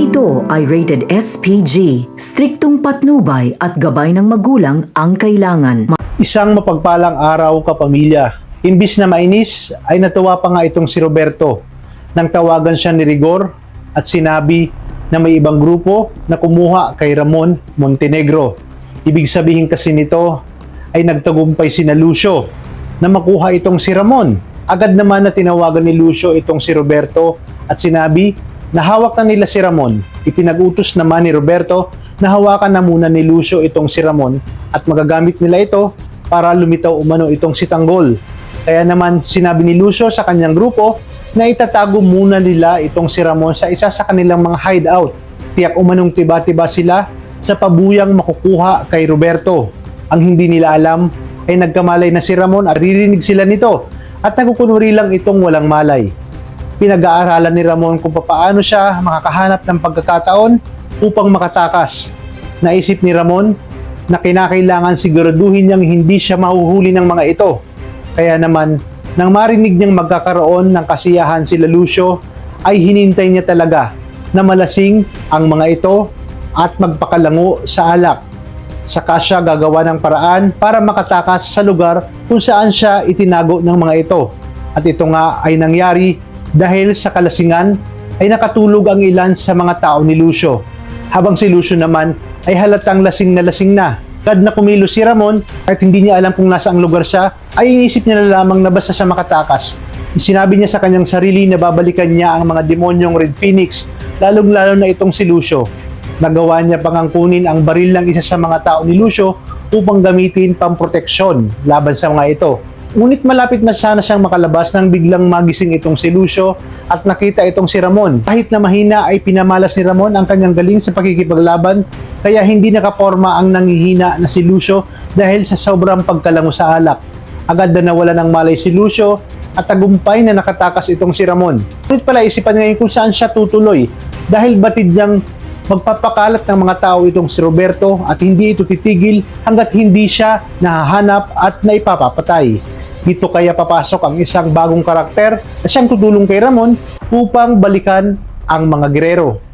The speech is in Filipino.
ito ay rated SPG, striktong patnubay at gabay ng magulang ang kailangan. Isang mapagpalang araw, kapamilya. Imbis na mainis, ay natuwa pa nga itong si Roberto nang tawagan siya ni Rigor at sinabi na may ibang grupo na kumuha kay Ramon Montenegro. Ibig sabihin kasi nito ay nagtagumpay sina Lucio na makuha itong si Ramon. Agad naman na tinawagan ni Lucio itong si Roberto at sinabi na hawak na nila si Ramon. Ipinag-utos naman ni Roberto na hawakan na muna ni Lucio itong si Ramon at magagamit nila ito para lumitaw umano itong si Tanggol. Kaya naman sinabi ni Lucio sa kanyang grupo na itatago muna nila itong si Ramon sa isa sa kanilang mga hideout. Tiyak umanong tiba-tiba sila sa pabuyang makukuha kay Roberto. Ang hindi nila alam ay nagkamalay na si Ramon at ririnig sila nito at nagkukunwari lang itong walang malay. Pinag-aaralan ni Ramon kung paano siya makakahanap ng pagkakataon upang makatakas. Naisip ni Ramon na kinakailangan siguraduhin niyang hindi siya mahuhuli ng mga ito. Kaya naman, nang marinig niyang magkakaroon ng kasiyahan sila Lucio, ay hinintay niya talaga na malasing ang mga ito at magpakalango sa alak. Saka siya gagawa ng paraan para makatakas sa lugar kung saan siya itinago ng mga ito. At ito nga ay nangyari dahil sa kalasingan ay nakatulog ang ilan sa mga tao ni Lucio. Habang si Lucio naman ay halatang lasing na. Agad na kumilos si Ramon at hindi niya alam kung nasa ang lugar siya, ay inisip niya na lamang na basta siya makatakas. Sinabi niya sa kanyang sarili na babalikan niya ang mga demonyong Red Phoenix, lalong-lalo na itong si Lucio. Nagawa niya pang kunin ang baril ng isa sa mga tao ni Lucio upang gamitin pamproteksyon laban sa mga ito. Ngunit malapit na sana siyang makalabas nang biglang magising itong si Lucio at nakita itong si Ramon. Kahit na mahina ay pinamalas ni Ramon ang kanyang galing sa pakikipaglaban, kaya hindi nakaporma ang nangihina na si Lucio dahil sa sobrang pagkalango sa alak. Agad na nawala ng malay si Lucio at tagumpay na nakatakas itong si Ramon. Ngunit pala isipan ngayon kung saan siya tutuloy dahil batid niyang magpapakalat ng mga tao itong si Roberto at hindi ito titigil hanggat hindi siya nahahanap at naipapapatay. Dito kaya papasok ang isang bagong karakter na siyang tutulong kay Ramon upang balikan ang mga gerero.